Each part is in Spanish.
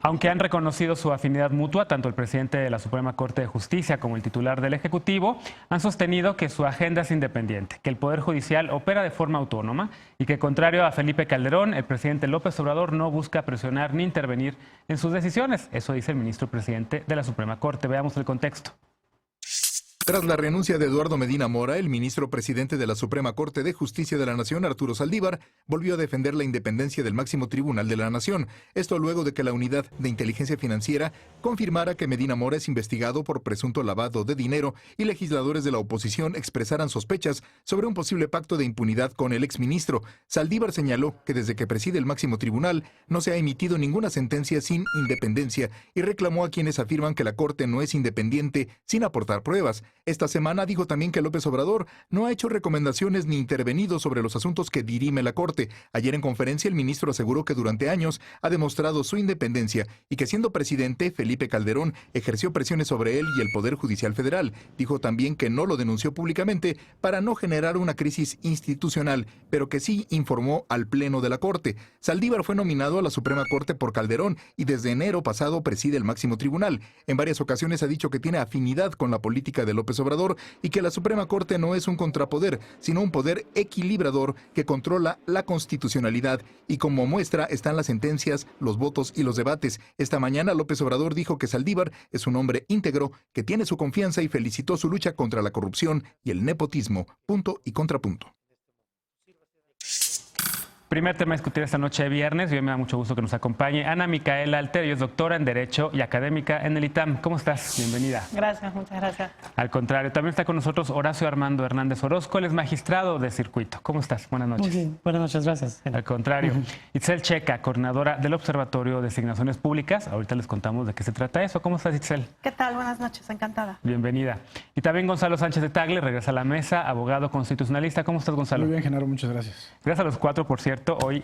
Aunque han reconocido su afinidad mutua, tanto el presidente de la Suprema Corte de Justicia como el titular del Ejecutivo han sostenido que su agenda es independiente, que el Poder Judicial opera de forma autónoma y que, contrario a Felipe Calderón, el presidente López Obrador no busca presionar ni intervenir en sus decisiones. Eso dice el ministro presidente de la Suprema Corte. Veamos el contexto. Tras la renuncia de Eduardo Medina Mora, el ministro presidente de la Suprema Corte de Justicia de la Nación, Arturo Saldívar, volvió a defender la independencia del máximo tribunal de la Nación. Esto luego de que la Unidad de Inteligencia Financiera confirmara que Medina Mora es investigado por presunto lavado de dinero y legisladores de la oposición expresaran sospechas sobre un posible pacto de impunidad con el exministro. Saldívar señaló que desde que preside el máximo tribunal no se ha emitido ninguna sentencia sin independencia y reclamó a quienes afirman que la Corte no es independiente sin aportar pruebas. Esta semana dijo también que López Obrador no ha hecho recomendaciones ni intervenido sobre los asuntos que dirime la Corte. Ayer en conferencia el ministro aseguró que durante años ha demostrado su independencia y que siendo presidente, Felipe Calderón ejerció presiones sobre él y el Poder Judicial Federal. Dijo también que no lo denunció públicamente para no generar una crisis institucional, pero que sí informó al Pleno de la Corte. Saldívar fue nominado a la Suprema Corte por Calderón y desde enero pasado preside el máximo tribunal. En varias ocasiones ha dicho que tiene afinidad con la política de López Obrador y que la Suprema Corte no es un contrapoder, sino un poder equilibrador que controla la constitucionalidad y como muestra están las sentencias, los votos y los debates. Esta mañana López Obrador dijo que Saldívar es un hombre íntegro que tiene su confianza y felicitó su lucha contra la corrupción y el nepotismo. Punto y contrapunto. Primer tema a discutir esta noche de viernes y hoy me da mucho gusto que nos acompañe Ana Micaela Alterio, es doctora en Derecho y académica en el ITAM. ¿Cómo estás? Bienvenida. Gracias, muchas gracias. Al contrario, también está con nosotros Horacio Armando Hernández Orozco, él es magistrado de circuito. ¿Cómo estás? Buenas noches. Muy bien, buenas noches, gracias. Al contrario, Itzel Checa, coordinadora del Observatorio de Asignaciones Públicas. Ahorita les contamos de qué se trata eso. ¿Cómo estás, Itzel? ¿Qué tal? Buenas noches, encantada. Bienvenida. Y también Gonzalo Sánchez de Tagle, regresa a la mesa, abogado constitucionalista. ¿Cómo estás, Gonzalo? Muy bien, Genaro, muchas gracias. Gracias a los cuatro, por cierto. Hoy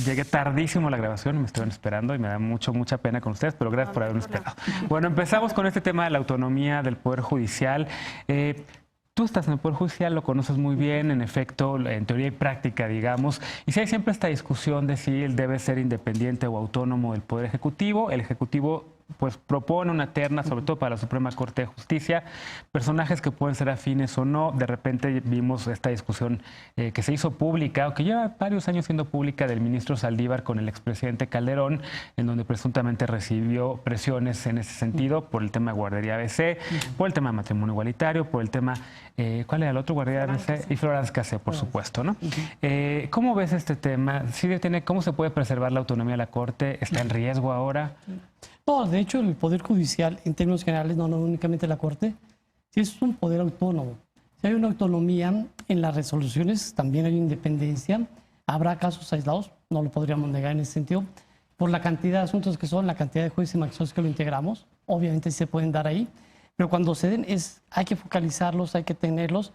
llegué tardísimo a la grabación, me estuvieron esperando y me da mucha pena con ustedes, pero gracias por haberme esperado. Bueno, empezamos con este tema de la autonomía del Poder Judicial. Tú estás en el Poder Judicial, lo conoces muy bien, en efecto, en teoría y práctica, digamos. Y si hay siempre esta discusión de si él debe ser independiente o autónomo del Poder Ejecutivo. El Ejecutivo pues propone una terna, sobre todo para la Suprema Corte de Justicia, personajes que pueden ser afines o no. De repente vimos esta discusión que se hizo pública, o que lleva varios años siendo pública, del ministro Saldívar con el expresidente Calderón, en donde presuntamente recibió presiones en ese sentido por el tema de guardería ABC, por el tema de matrimonio igualitario, por el tema, ¿cuál era el otro? Guardería ABC y Florence Cassé, por supuesto, ¿no? ¿Cómo ves este tema? ¿Cómo se puede preservar la autonomía de la Corte? ¿Está en riesgo ahora? No, de hecho, el Poder Judicial, en términos generales, no únicamente la Corte, sí es un poder autónomo. Si hay una autonomía en las resoluciones, también hay independencia. Habrá casos aislados, no lo podríamos negar en ese sentido, por la cantidad de asuntos que son, la cantidad de jueces y magistrados que lo integramos. Obviamente sí se pueden dar ahí, pero cuando se den, hay que focalizarlos, hay que tenerlos,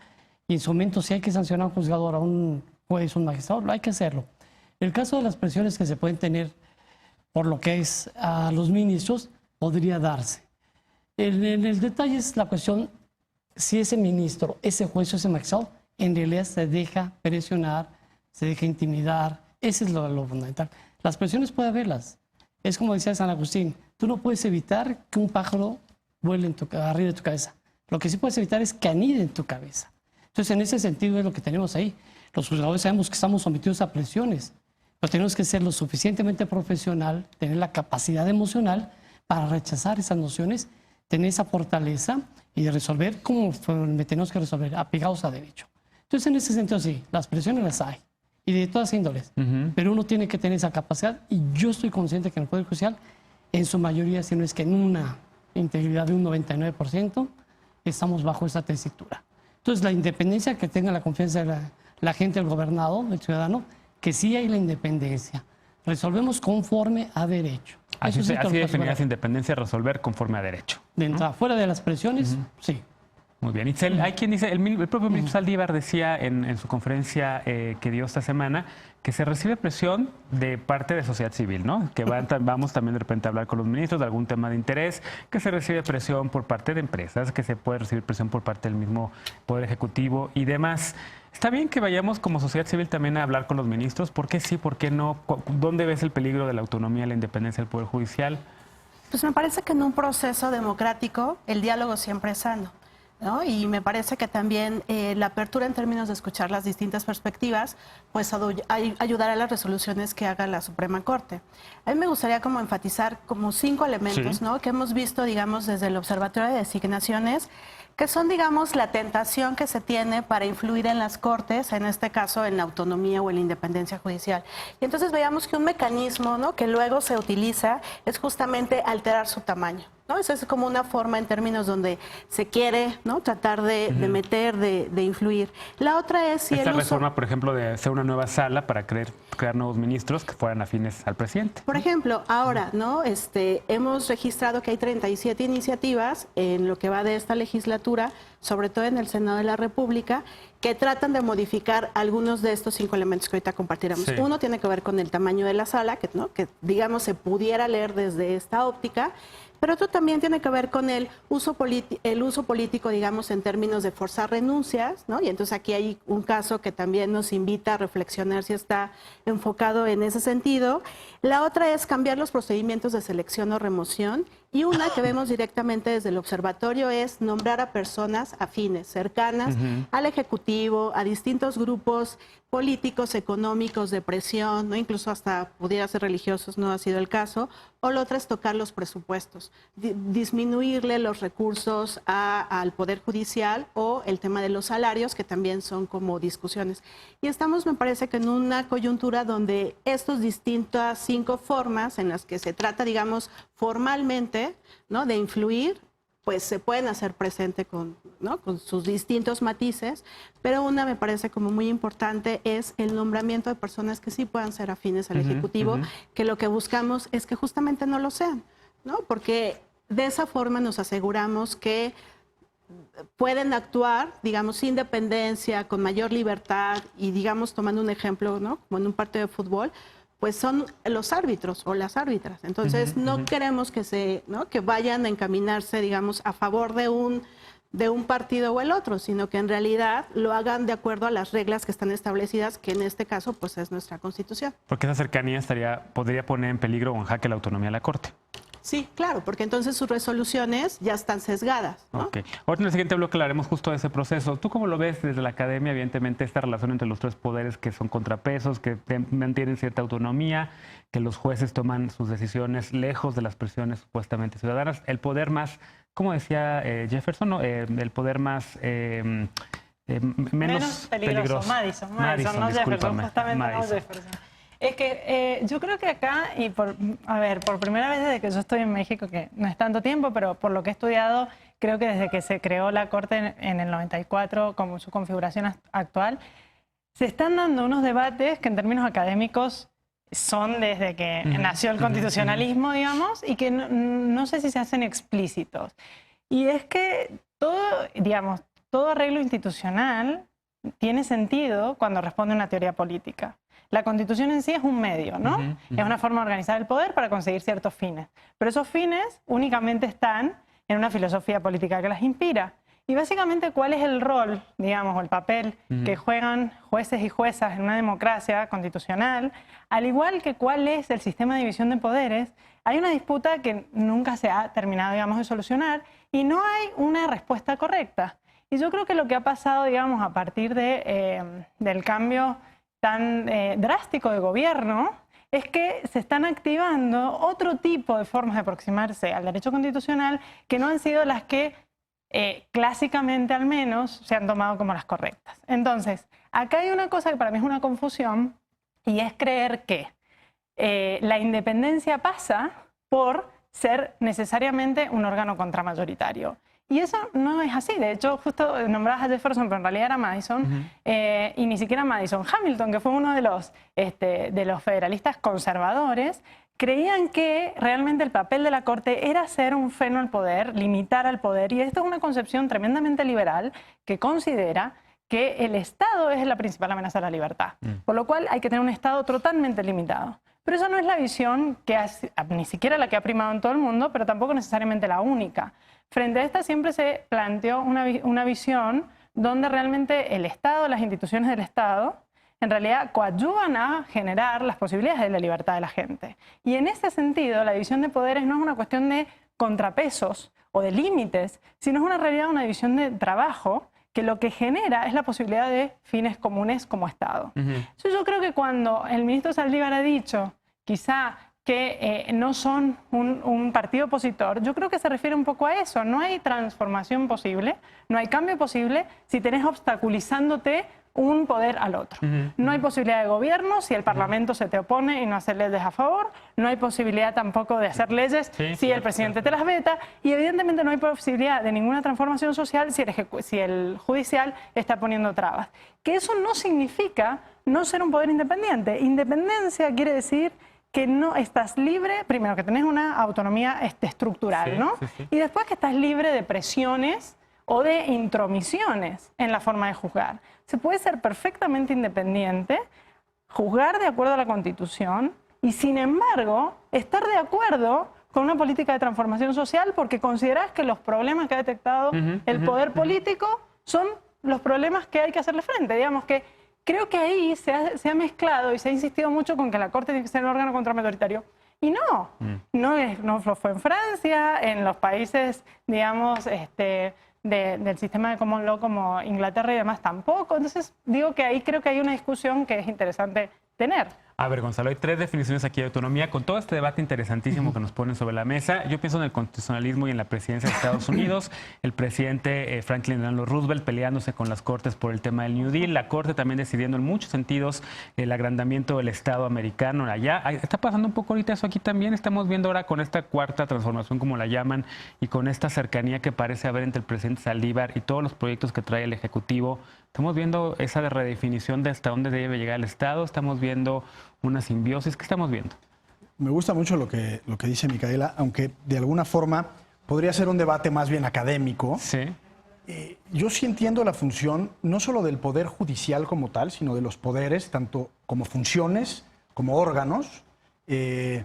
y en su momento si hay que sancionar a un juzgador, a un juez, un magistrado, hay que hacerlo. El caso de las presiones que se pueden tener por lo que es a los ministros, podría darse. El detalle es la cuestión si ese ministro, ese juez o ese magistrado, en realidad se deja presionar, se deja intimidar. Eso es lo fundamental. Las presiones puede haberlas. Es como decía San Agustín, tú no puedes evitar que un pájaro vuele arriba de tu cabeza. Lo que sí puedes evitar es que anide en tu cabeza. Entonces, en ese sentido es lo que tenemos ahí. Los juzgadores sabemos que estamos sometidos a presiones, pero tenemos que ser lo suficientemente profesional, tener la capacidad emocional para rechazar esas nociones, tener esa fortaleza y de resolver como tenemos que resolver, apegados a derecho. Entonces, en ese sentido, sí, las presiones las hay, y de todas índoles, pero uno tiene que tener esa capacidad, y yo estoy consciente que en el Poder Judicial, en su mayoría, si no es que en una integridad de un 99%, estamos bajo esa tesitura. Entonces, la independencia, que tenga la confianza de la gente, del gobernado, del ciudadano, que sí hay la independencia. Resolvemos conforme a derecho. Así definirás independencia, resolver conforme a derecho. De entrada, fuera de las presiones, sí. Muy bien. Itzel, hay quien dice, el propio ministro Saldívar decía en su conferencia que dio esta semana que se recibe presión de parte de sociedad civil, ¿no? Que vamos también de repente a hablar con los ministros de algún tema de interés, que se recibe presión por parte de empresas, que se puede recibir presión por parte del mismo Poder Ejecutivo y demás. ¿Está bien que vayamos como sociedad civil también a hablar con los ministros? ¿Por qué sí, por qué no? ¿Dónde ves el peligro de la autonomía y la independencia del Poder Judicial? Pues me parece que en un proceso democrático el diálogo siempre es sano, ¿no? Y me parece que también la apertura en términos de escuchar las distintas perspectivas, pues ayudará a las resoluciones que haga la Suprema Corte. A mí me gustaría como enfatizar como 5 elementos, ¿no? Que hemos visto, digamos, desde el Observatorio de Designaciones, que son, digamos, la tentación que se tiene para influir en las Cortes, en este caso en la autonomía o en la independencia judicial. Y entonces veamos que un mecanismo, ¿no?, que luego se utiliza es justamente alterar su tamaño, ¿no? Esa es como una forma en términos donde se quiere, ¿no?, tratar de meter, de influir. La otra es si esta el uso... reforma, por ejemplo, de hacer una nueva sala para crear nuevos ministros que fueran afines al presidente. Por ejemplo, ahora, ¿no?, hemos registrado que hay 37 iniciativas en lo que va de esta legislatura, sobre todo en el Senado de la República, que tratan de modificar algunos de estos 5 elementos que ahorita compartiremos. Sí. Uno tiene que ver con el tamaño de la sala, que digamos se pudiera leer desde esta óptica, pero otro también tiene que ver con el uso político, digamos, en términos de forzar renuncias, ¿no? Y entonces aquí hay un caso que también nos invita a reflexionar si está enfocado en ese sentido. La otra es cambiar los procedimientos de selección o remoción. Y una que vemos directamente desde el observatorio es nombrar a personas afines, cercanas al Ejecutivo, a distintos grupos políticos, económicos, de presión, ¿no?, incluso hasta pudiera ser religiosos, no ha sido el caso. O lo otro es tocar los presupuestos, disminuirle los recursos al Poder Judicial, o el tema de los salarios, que también son como discusiones. Y estamos, me parece, que en una coyuntura donde estas distintas 5 formas en las que se trata, digamos, formalmente, ¿no?, de influir, pues se pueden hacer presente con sus distintos matices, pero una me parece como muy importante es el nombramiento de personas que sí puedan ser afines al Ejecutivo, que lo que buscamos es que justamente no lo sean, ¿no? Porque de esa forma nos aseguramos que pueden actuar, digamos, sin dependencia, con mayor libertad y, digamos, tomando un ejemplo, ¿no?, como en un partido de fútbol, pues son los árbitros o las árbitras. Entonces, no queremos que que vayan a encaminarse, digamos, a favor de un partido o el otro, sino que en realidad lo hagan de acuerdo a las reglas que están establecidas, que en este caso, pues, es nuestra Constitución. Porque esa cercanía podría poner en peligro o en jaque la autonomía de la Corte. Sí, claro, porque entonces sus resoluciones ya están sesgadas, ¿no? Ok. Ahora en el siguiente bloque hablaremos justo de ese proceso. ¿Tú cómo lo ves desde la academia? Evidentemente, esta relación entre los 3 poderes que son contrapesos, que mantienen cierta autonomía, que los jueces toman sus decisiones lejos de las presiones supuestamente ciudadanas. El poder más, ¿cómo decía Jefferson? ¿No? El poder más... menos peligroso. Madison, no Jefferson, justamente no Jefferson. Es que yo creo que acá, y por primera vez desde que yo estoy en México, que no es tanto tiempo, pero por lo que he estudiado, creo que desde que se creó la Corte en el 94, como su configuración actual, se están dando unos debates que en términos académicos son desde que nació el constitucionalismo, digamos, y que no sé si se hacen explícitos. Y es que todo arreglo institucional tiene sentido cuando responde a una teoría política. La Constitución en sí es un medio, ¿no? Es una forma de organizar el poder para conseguir ciertos fines. Pero esos fines únicamente están en una filosofía política que las inspira. Y básicamente, ¿cuál es el rol, digamos, o el papel que juegan jueces y juezas en una democracia constitucional? Al igual que cuál es el sistema de división de poderes, hay una disputa que nunca se ha terminado, digamos, de solucionar y no hay una respuesta correcta. Y yo creo que lo que ha pasado, digamos, a partir del cambio tan drástico de gobierno, es que se están activando otro tipo de formas de aproximarse al derecho constitucional que no han sido las que clásicamente al menos se han tomado como las correctas. Entonces, acá hay una cosa que para mí es una confusión y es creer que la independencia pasa por ser necesariamente un órgano contramayoritario. Y eso no es así. De hecho, justo nombrabas a Jefferson, pero en realidad era Madison, y ni siquiera Madison. Hamilton, que fue uno de los federalistas conservadores, creían que realmente el papel de la Corte era ser un freno al poder, limitar al poder, y esto es una concepción tremendamente liberal que considera que el Estado es la principal amenaza a la libertad, por lo cual hay que tener un Estado totalmente limitado. Pero esa no es la visión que ni siquiera la que ha primado en todo el mundo, pero tampoco necesariamente la única. Frente a esta siempre se planteó una visión donde realmente el Estado, las instituciones del Estado, en realidad coadyuvan a generar las posibilidades de la libertad de la gente. Y en ese sentido, la división de poderes no es una cuestión de contrapesos o de límites, sino es una realidad, una división de trabajo que lo que genera es la posibilidad de fines comunes como Estado. Entonces yo creo que cuando el ministro Saldívar ha dicho, quizá, que no son un partido opositor, yo creo que se refiere un poco a eso. No hay transformación posible, no hay cambio posible si tenés obstaculizándote un poder al otro. No hay posibilidad de gobierno si el Parlamento se te opone y no hace leyes a favor. No hay posibilidad tampoco de hacer leyes si el presidente te las veta. Y evidentemente no hay posibilidad de ninguna transformación social si el judicial está poniendo trabas. Que eso no significa no ser un poder independiente. Independencia quiere decir que no estás libre, primero que tenés una autonomía estructural, ¿no? Y después que estás libre de presiones o de intromisiones en la forma de juzgar. Se puede ser perfectamente independiente, juzgar de acuerdo a la Constitución y, sin embargo, estar de acuerdo con una política de transformación social porque considerás que los problemas que ha detectado el poder político son los problemas que hay que hacerle frente. Digamos que creo que ahí se ha mezclado y se ha insistido mucho con que la Corte tiene que ser un órgano contramayoritario. Y no fue en Francia, en los países, digamos, del sistema de common law como Inglaterra y demás tampoco. Entonces digo que ahí creo que hay una discusión que es interesante tener. A ver, Gonzalo, hay 3 definiciones aquí de autonomía. Con todo este debate interesantísimo que nos ponen sobre la mesa, yo pienso en el constitucionalismo y en la presidencia de Estados Unidos, el presidente Franklin Delano Roosevelt peleándose con las cortes por el tema del New Deal, la corte también decidiendo en muchos sentidos el agrandamiento del Estado americano allá. Está pasando un poco ahorita eso aquí también. Estamos viendo ahora con esta cuarta transformación, como la llaman, y con esta cercanía que parece haber entre el presidente Saldívar y todos los proyectos que trae el Ejecutivo. Estamos viendo esa redefinición de hasta dónde debe llegar el Estado. Estamos viendo una simbiosis. ¿Qué estamos viendo? Me gusta mucho lo que dice Micaela, aunque de alguna forma podría ser un debate más bien académico. Sí. Yo sí entiendo la función no solo del poder judicial como tal, sino de los poderes, tanto como funciones, como órganos, que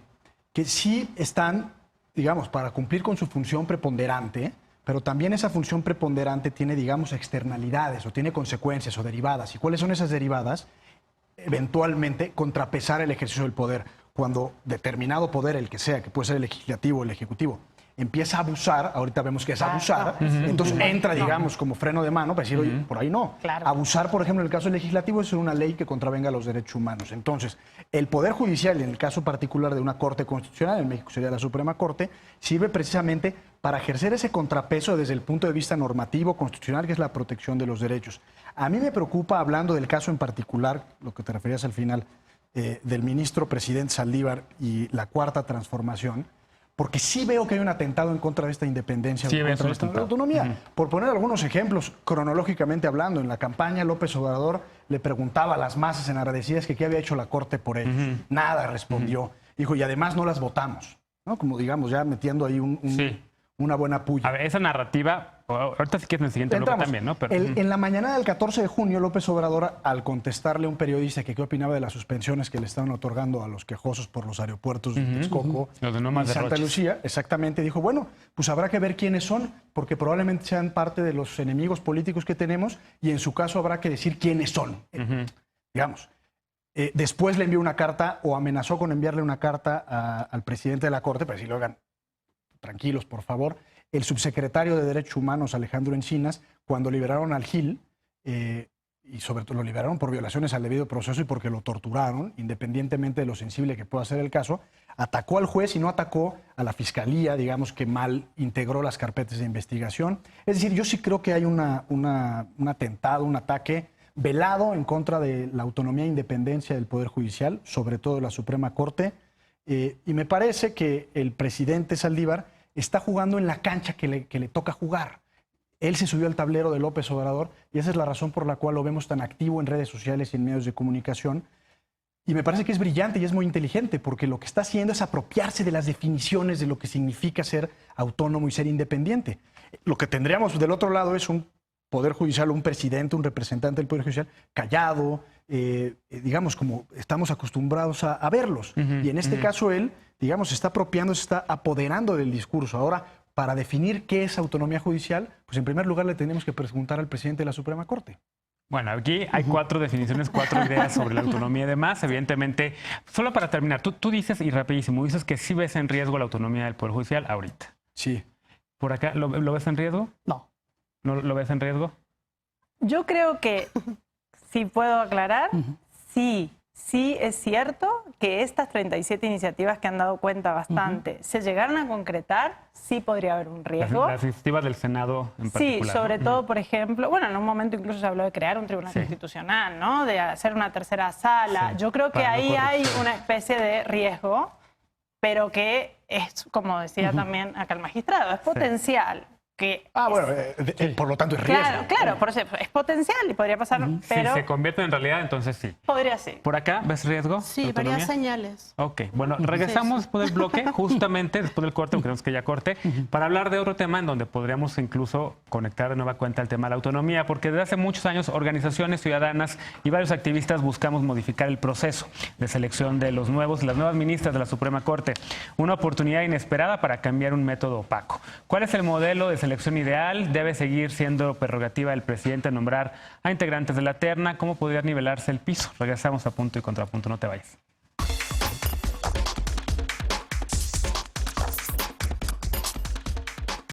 sí están, digamos, para cumplir con su función preponderante, pero también esa función preponderante tiene, digamos, externalidades o tiene consecuencias o derivadas. ¿Y cuáles son esas derivadas? Eventualmente contrapesar el ejercicio del poder. Cuando determinado poder, el que sea, que puede ser el legislativo o el ejecutivo, empieza a abusar, ahorita vemos que es abusar, entonces entra, digamos, como freno de mano para decir, oye, por ahí no. Claro. Abusar, por ejemplo, en el caso del legislativo es una ley que contravenga los derechos humanos. Entonces, el Poder Judicial, en el caso particular de una Corte Constitucional, en México sería la Suprema Corte, sirve precisamente para ejercer ese contrapeso desde el punto de vista normativo, constitucional, que es la protección de los derechos. A mí me preocupa, hablando del caso en particular, lo que te referías al final, del ministro presidente Saldívar y la cuarta transformación, porque sí veo que hay un atentado en contra de esta independencia, en contra de esta autonomía. Por poner algunos ejemplos, cronológicamente hablando, en la campaña López Obrador le preguntaba a las masas enardecidas que qué había hecho la Corte por ellos. Nada respondió. Dijo, y además no las votamos, ¿no? Como digamos, ya metiendo ahí una buena puya. A ver, esa narrativa, ahorita sí que es en el siguiente bloque también, ¿no? Pero, en la mañana del 14 de junio, López Obrador, al contestarle a un periodista que qué opinaba de las suspensiones que le estaban otorgando a los quejosos por los aeropuertos de Texcoco y Santa Lucía, exactamente, dijo, bueno, pues habrá que ver quiénes son, porque probablemente sean parte de los enemigos políticos que tenemos, y en su caso habrá que decir quiénes son. Digamos. Después le envió una carta, o amenazó con enviarle una carta al presidente de la Corte para decirle, oigan, tranquilos, por favor. El subsecretario de Derechos Humanos, Alejandro Encinas, cuando liberaron al Gil, y sobre todo lo liberaron por violaciones al debido proceso y porque lo torturaron, independientemente de lo sensible que pueda ser el caso, atacó al juez y no atacó a la fiscalía, digamos que mal integró las carpetas de investigación. Es decir, yo sí creo que hay un atentado, un ataque velado en contra de la autonomía e independencia del Poder Judicial, sobre todo de la Suprema Corte. Y me parece que el presidente Saldívar está jugando en la cancha que le toca jugar. Él se subió al tablero de López Obrador y esa es la razón por la cual lo vemos tan activo en redes sociales y en medios de comunicación. Y me parece que es brillante y es muy inteligente, porque lo que está haciendo es apropiarse de las definiciones de lo que significa ser autónomo y ser independiente. Lo que tendríamos del otro lado es un poder judicial, un presidente, un representante del poder judicial callado, digamos, como estamos acostumbrados a verlos. Y en este caso él, digamos, se está apropiando, se está apoderando del discurso. Ahora, para definir qué es autonomía judicial, pues en primer lugar le tenemos que preguntar al presidente de la Suprema Corte. Bueno, aquí hay 4 definiciones, 4 ideas sobre la autonomía y demás. Evidentemente, solo para terminar, tú dices, y rapidísimo, dices que sí ves en riesgo la autonomía del Poder Judicial ahorita. Sí. ¿Por acá lo ves en riesgo? No. ¿No lo ves en riesgo? Yo creo que, si puedo aclarar, sí es cierto que estas 37 iniciativas que han dado cuenta bastante, se llegaran a concretar, sí podría haber un riesgo. Las iniciativas del Senado en particular. Sí, sobre todo, por ejemplo, bueno, en un momento incluso se habló de crear un tribunal constitucional, ¿no? De hacer una tercera sala. Yo creo que ahí hay una especie de riesgo, pero que es, como decía también acá el magistrado, es potencial. Por lo tanto es riesgo. Claro, por eso es potencial y podría pasar, pero... Si se convierte en realidad, entonces sí. Podría ser. ¿Por acá ves riesgo? Sí, varias señales. Ok, bueno, regresamos después del bloque, justamente después del corte, aunque creemos que ya corte, para hablar de otro tema en donde podríamos incluso conectar de nueva cuenta el tema de la autonomía, porque desde hace muchos años organizaciones ciudadanas y varios activistas buscamos modificar el proceso de selección de los nuevos y las nuevas ministras de la Suprema Corte. Una oportunidad inesperada para cambiar un método opaco. ¿Cuál es el modelo de selección ideal? ¿Debe seguir siendo prerrogativa del presidente nombrar a integrantes de la terna? ¿Cómo podría nivelarse el piso? Regresamos a Punto y Contrapunto, no te vayas.